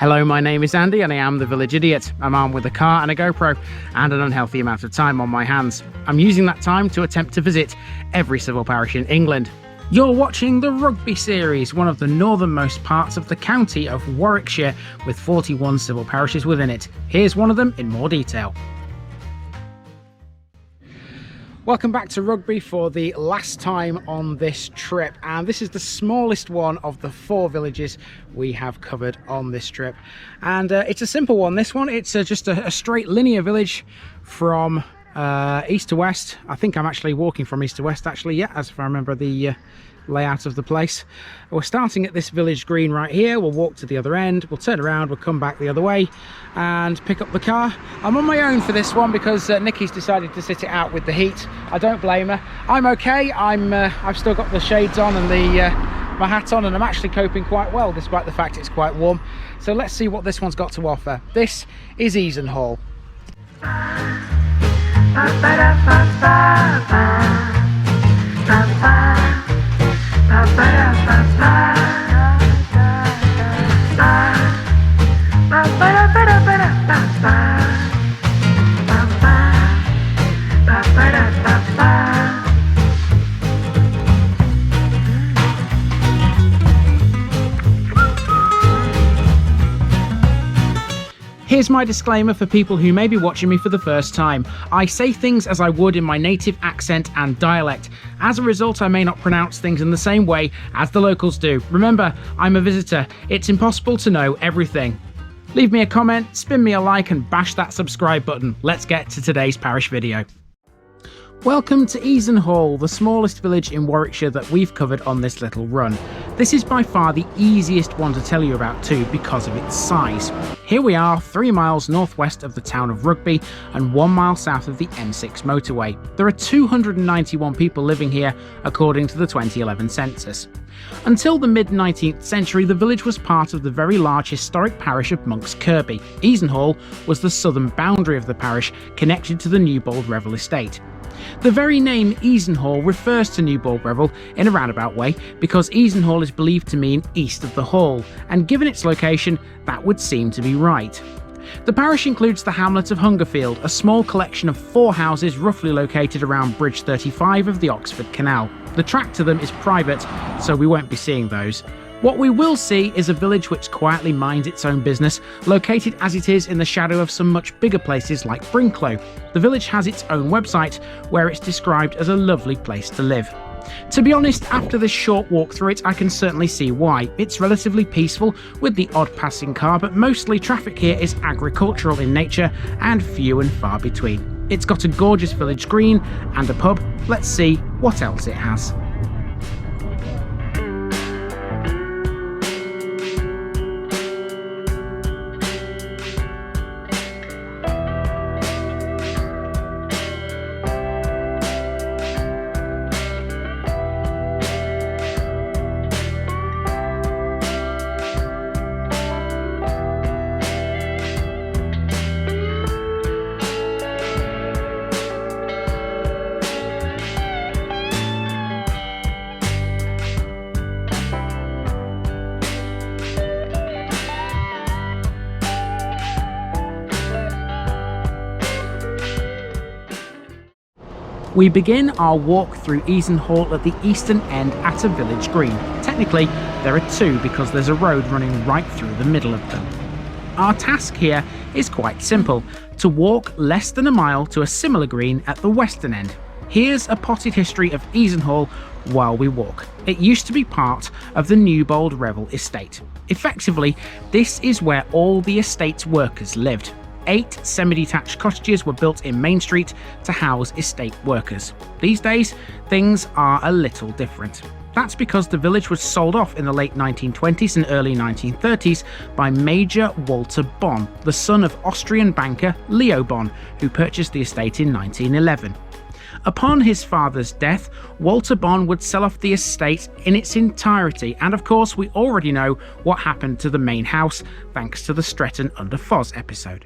Hello, my name is Andy and I am the Village Idiot. I'm armed with a car and a GoPro and an unhealthy amount of time on my hands. I'm using that time to attempt to visit every civil parish in England. You're watching the Rugby series, one of the northernmost parts of the county of Warwickshire, with 41 civil parishes within it. Here's one of them in more detail. Welcome back to Rugby for the last time on this trip, and this is the smallest one of the 4 villages we have covered on this trip. And it's a simple one, this one. It's just a straight linear village from east to west. I think I'm actually walking from east to west, actually, yeah, as if I remember the layout of the place. We're starting at this village green right here. We'll walk to the other end, we'll turn around, we'll come back the other way and pick up the car. I'm on my own for this one because Nikki's decided to sit it out with the heat. I don't blame her. I'm okay. I've still got the shades on and my hat on, and I'm actually coping quite well despite the fact it's quite warm. So let's see what this one's got to offer. This is Easenhall. Here's my disclaimer for people who may be watching me for the first time. I say things as I would in my native accent and dialect. As a result, I may not pronounce things in the same way as the locals do. Remember, I'm a visitor. It's impossible to know everything. Leave me a comment, spin me a like, and bash that subscribe button. Let's get to today's parish video. Welcome to Easenhall, the smallest village in Warwickshire that we've covered on this little run. This is by far the easiest one to tell you about too because of its size. Here we are, 3 miles northwest of the town of Rugby and 1 mile south of the M6 motorway. There are 291 people living here according to the 2011 census. Until the mid-19th century, the village was part of the very large historic parish of Monks Kirby. Easenhall was the southern boundary of the parish, connected to the Newbold Revel estate. The very name Easenhall refers to Newbold Revel in a roundabout way because Easenhall is believed to mean east of the hall, and given its location, that would seem to be right. The parish includes the hamlet of Hungerfield, a small collection of 4 houses roughly located around Bridge 35 of the Oxford Canal. The track to them is private, so we won't be seeing those. What we will see is a village which quietly minds its own business, located as it is in the shadow of some much bigger places like Brinklow. The village has its own website, where it's described as a lovely place to live. To be honest, after this short walk through it, I can certainly see why. It's relatively peaceful, with the odd passing car, but mostly traffic here is agricultural in nature and few and far between. It's got a gorgeous village green and a pub. Let's see what else it has. We begin our walk through Easenhall at the eastern end at a village green. Technically, there are 2 because there's a road running right through the middle of them. Our task here is quite simple: to walk less than a mile to a similar green at the western end. Here's a potted history of Easenhall while we walk. It used to be part of the Newbold Revel estate. Effectively, this is where all the estate's workers lived. 8 semi-detached cottages were built in Main Street to house estate workers. These days, things are a little different. That's because the village was sold off in the late 1920s and early 1930s by Major Walter Bonn, the son of Austrian banker Leo Bonn, who purchased the estate in 1911. Upon his father's death, Walter Bonn would sell off the estate in its entirety, and of course we already know what happened to the main house thanks to the Stretton under Foz episode.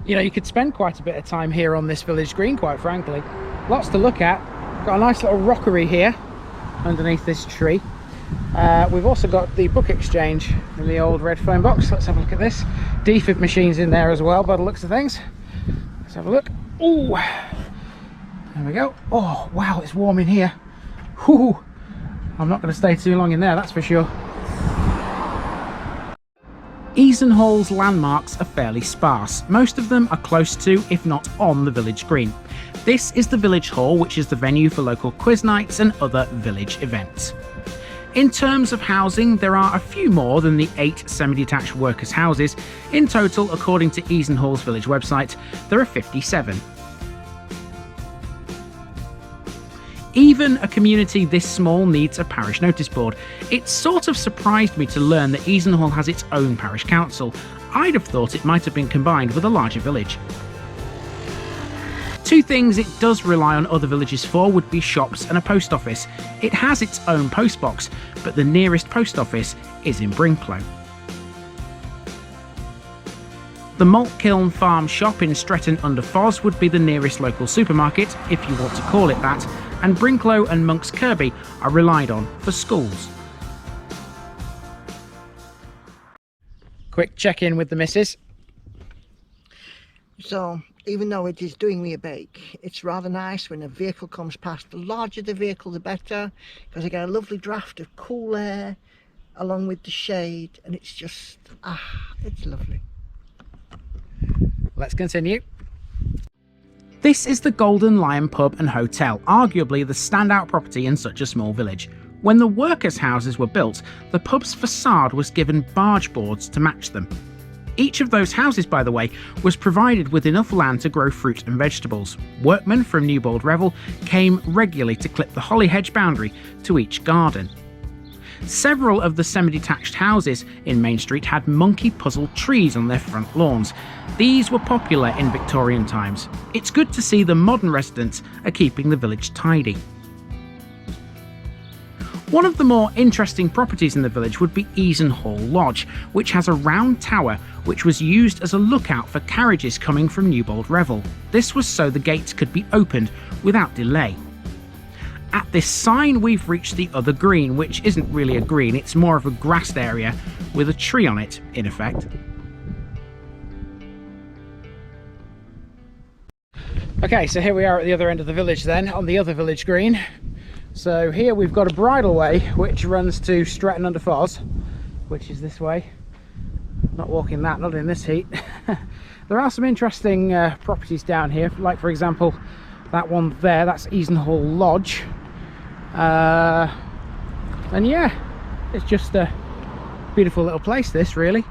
You know, you could spend quite a bit of time here on this village green, quite frankly. Lots to look at. Got a nice little rockery here underneath this tree. We've also got the book exchange in the old red phone box. Let's have a look at this. Defib machines in there as well by the looks of things. Let's have a look. Oh, there we go. Oh wow, it's warm in here. Whew. I'm not going to stay too long in there, that's for sure. Easenhall's landmarks are fairly sparse. Most of them are close to, if not on, the village green. This is the village hall, which is the venue for local quiz nights and other village events. In terms of housing, there are a few more than the 8 semi-detached workers' houses. In total, according to Easenhall's village website, there are 57. Even a community this small needs a parish notice board. It sort of surprised me to learn that Easenhall has its own parish council. I'd have thought it might have been combined with a larger village. Two things it does rely on other villages for would be shops and a post office. It has its own post box, but the nearest post office is in Brinklow. The Malt Kiln Farm shop in Stretton-under-Foz would be the nearest local supermarket, if you want to call it that, and Brinklow and Monks Kirby are relied on for schools. Quick check-in with the missus. So, even though it is doing me a bake, it's rather nice when a vehicle comes past. The larger the vehicle, the better, because I get a lovely draft of cool air along with the shade, and it's just, it's lovely. Let's continue. This is the Golden Lion Pub and Hotel, arguably the standout property in such a small village. When the workers' houses were built, the pub's facade was given barge boards to match them. Each of those houses, by the way, was provided with enough land to grow fruit and vegetables. Workmen from Newbold Revel came regularly to clip the holly hedge boundary to each garden. Several of the semi-detached houses in Main Street had monkey puzzle trees on their front lawns. These were popular in Victorian times. It's good to see the modern residents are keeping the village tidy. One of the more interesting properties in the village would be Easenhall Lodge, which has a round tower which was used as a lookout for carriages coming from Newbold Revel. This was so the gates could be opened without delay. At this sign we've reached the other green, which isn't really a green, it's more of a grassed area with a tree on it, in effect. Okay, so here we are at the other end of the village then, on the other village green. So here we've got a bridleway which runs to Stretton-under-Foz, which is this way. Not walking that, not in this heat. There are some interesting properties down here, like for example that one there, that's Easenhall Lodge. And yeah, it's just a beautiful little place, this really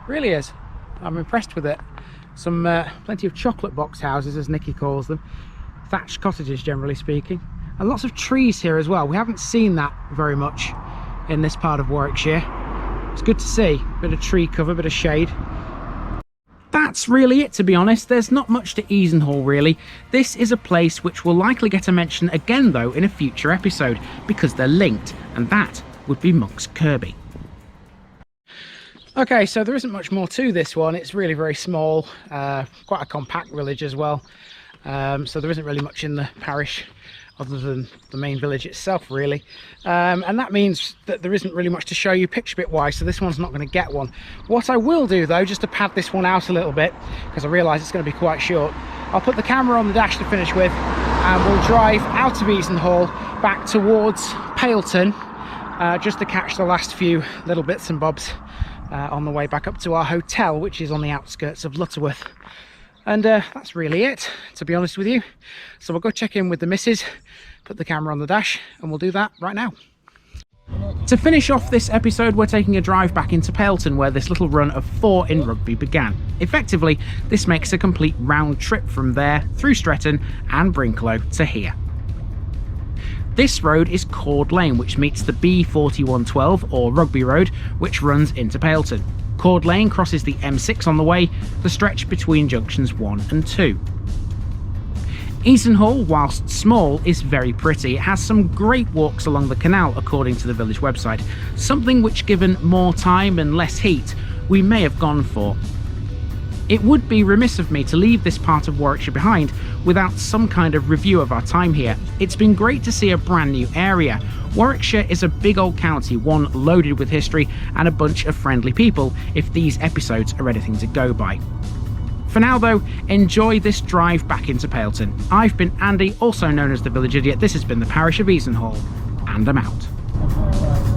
is. I'm impressed with it. Some plenty of chocolate box houses, as Nikki calls them, thatched cottages generally speaking, and lots of trees here as well. We haven't seen that very much in this part of Warwickshire. It's good to see, bit of tree cover, bit of shade. That's really it, to be honest. There's not much to Easenhall really. This is a place which will likely get a mention again though in a future episode, because they're linked, and that would be Monks Kirby. Okay, so there isn't much more to this one. It's really very small, quite a compact village as well. So there isn't really much in the parish other than the main village itself really, and that means that there isn't really much to show you picture bit wise, so this one's not going to get one. What I will do though, just to pad this one out a little bit, because I realise it's going to be quite short, I'll put the camera on the dash to finish with, and we'll drive out of Easenhall back towards Pailton, just to catch the last few little bits and bobs on the way back up to our hotel, which is on the outskirts of Lutterworth. And that's really it, to be honest with you. So we'll go check in with the missus, put the camera on the dash, and we'll do that right now. To finish off this episode, we're taking a drive back into Pailton, where this little run of 4 in Rugby began. Effectively, this makes a complete round trip from there, through Stretton and Brinklow to here. This road is Cord Lane, which meets the B4112, or Rugby Road, which runs into Pailton. Cord Lane crosses the M6 on the way, the stretch between junctions 1 and 2. Easenhall, whilst small, is very pretty. It has some great walks along the canal, according to the village website, something which, given more time and less heat, we may have gone for. It would be remiss of me to leave this part of Warwickshire behind without some kind of review of our time here. It's been great to see a brand new area. Warwickshire is a big old county, one loaded with history and a bunch of friendly people, if these episodes are anything to go by. For now though, enjoy this drive back into Paleton. I've been Andy, also known as the Village Idiot. This has been the Parish of Easenhall, and I'm out.